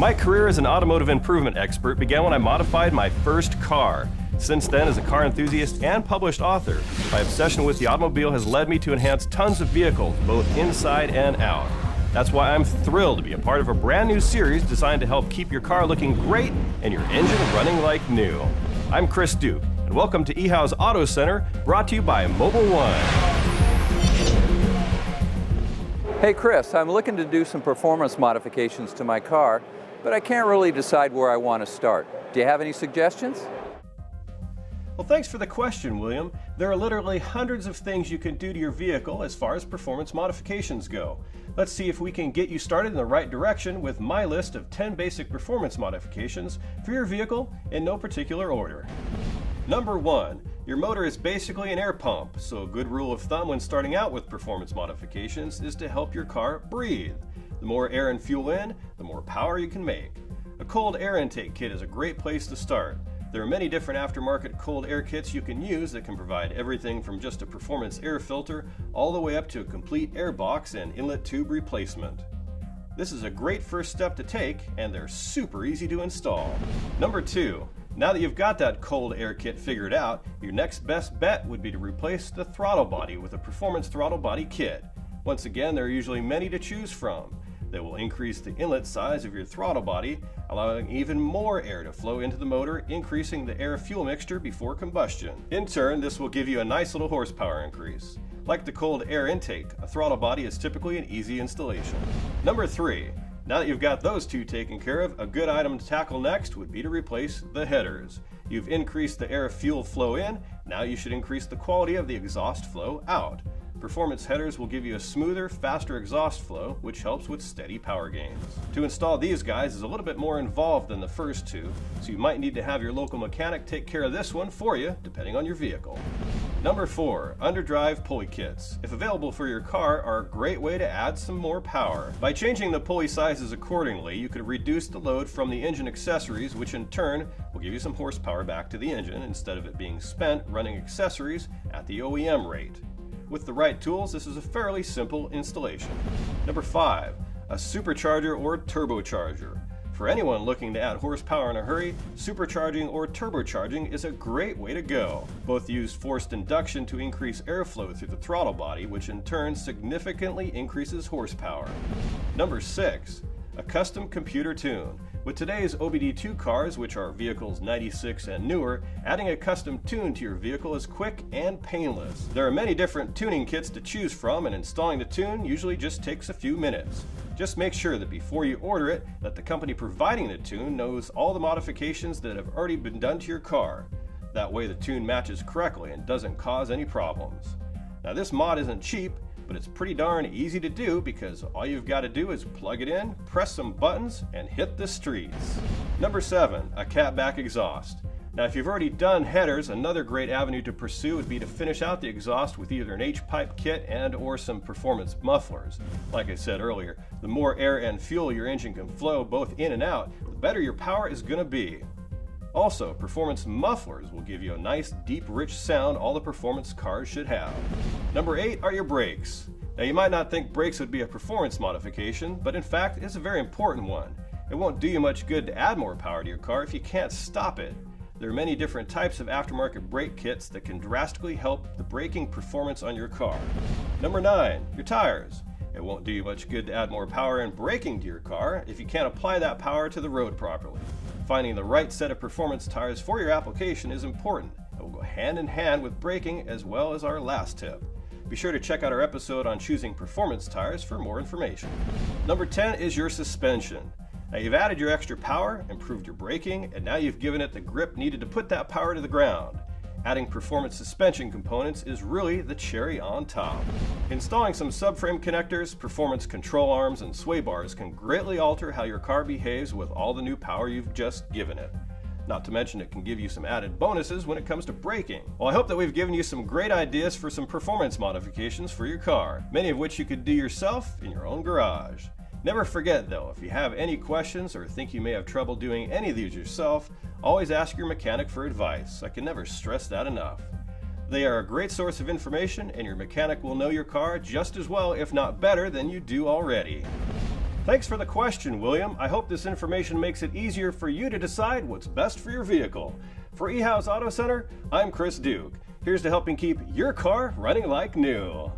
My career as an automotive improvement expert began when I modified my first car. Since then, as a car enthusiast and published author, my obsession with the automobile has led me to enhance tons of vehicles, both inside and out. That's why I'm thrilled to be a part of a brand new series designed to help keep your car looking great and your engine running like new. I'm Chris Duke, and welcome to eHow's Auto Center, brought to you by Mobile One. Hey Chris, I'm looking to do some performance modifications to my car, but I can't really decide where I want to start. Do you have any suggestions? Well, thanks for the question, William. There are literally hundreds of things you can do to your vehicle as far as performance modifications go. Let's see if we can get you started in the right direction with my list of 10 basic performance modifications for your vehicle in no particular order. Number 1. Your motor is basically an air pump, so a good rule of thumb when starting out with performance modifications is to help your car breathe. The more air and fuel in, the more power you can make. A cold air intake kit is a great place to start. There are many different aftermarket cold air kits you can use that can provide everything from just a performance air filter all the way up to a complete air box and inlet tube replacement. This is a great first step to take, and they're super easy to install. Number 2. Now that you've got that cold air kit figured out, your next best bet would be to replace the throttle body with a performance throttle body kit. Once again, there are usually many to choose from. They will increase the inlet size of your throttle body, allowing even more air to flow into the motor, increasing the air-fuel mixture before combustion. In turn, this will give you a nice little horsepower increase. Like the cold air intake, a throttle body is typically an easy installation. Number 3. Now that you've got those two taken care of, a good item to tackle next would be to replace the headers. You've increased the air-fuel flow in, now you should increase the quality of the exhaust flow out. Performance headers will give you a smoother, faster exhaust flow, which helps with steady power gains. To install these guys is a little bit more involved than the first two, so you might need to have your local mechanic take care of this one for you, depending on your vehicle. Number 4. Underdrive pulley kits, if available for your car, are a great way to add some more power. By changing the pulley sizes accordingly, you could reduce the load from the engine accessories, which in turn will give you some horsepower back to the engine instead of it being spent running accessories at the OEM rate. With the right tools, this is a fairly simple installation. Number 5. A supercharger or turbocharger. For anyone looking to add horsepower in a hurry, supercharging or turbocharging is a great way to go. Both use forced induction to increase airflow through the throttle body, which in turn significantly increases horsepower. Number 6. A custom computer tune. With today's OBD2 cars, which are vehicles 96 and newer, adding a custom tune to your vehicle is quick and painless. There are many different tuning kits to choose from, and installing the tune usually just takes a few minutes. Just make sure that before you order it, that the company providing the tune knows all the modifications that have already been done to your car. That way the tune matches correctly and doesn't cause any problems. Now this mod isn't cheap, but it's pretty darn easy to do because all you've got to do is plug it in, press some buttons, and hit the streets. Number 7. A Catback Exhaust. Now if you've already done headers, another great avenue to pursue would be to finish out the exhaust with either an H-pipe kit and or some performance mufflers. Like I said earlier, the more air and fuel your engine can flow both in and out, the better your power is going to be. Also, performance mufflers will give you a nice, deep, rich sound all the performance cars should have. Number 8 are your brakes. Now you might not think brakes would be a performance modification, but in fact it's a very important one. It won't do you much good to add more power to your car if you can't stop it. There are many different types of aftermarket brake kits that can drastically help the braking performance on your car. Number 9, your tires. It won't do you much good to add more power and braking to your car if you can't apply that power to the road properly. Finding the right set of performance tires for your application is important. It will go hand in hand with braking as well as our last tip. Be sure to check out our episode on choosing performance tires for more information. Number 10 is your suspension. Now you've added your extra power, improved your braking, and now you've given it the grip needed to put that power to the ground. Adding performance suspension components is really the cherry on top. Installing some subframe connectors, performance control arms, and sway bars can greatly alter how your car behaves with all the new power you've just given it. Not to mention it can give you some added bonuses when it comes to braking. Well, I hope that we've given you some great ideas for some performance modifications for your car, many of which you could do yourself in your own garage. Never forget though, if you have any questions or think you may have trouble doing any of these yourself, always ask your mechanic for advice. I can never stress that enough. They are a great source of information, and your mechanic will know your car just as well, if not better, than you do already. Thanks for the question, William. I hope this information makes it easier for you to decide what's best for your vehicle. For eHouse Auto Center, I'm Chris Duke. Here's to helping keep your car running like new.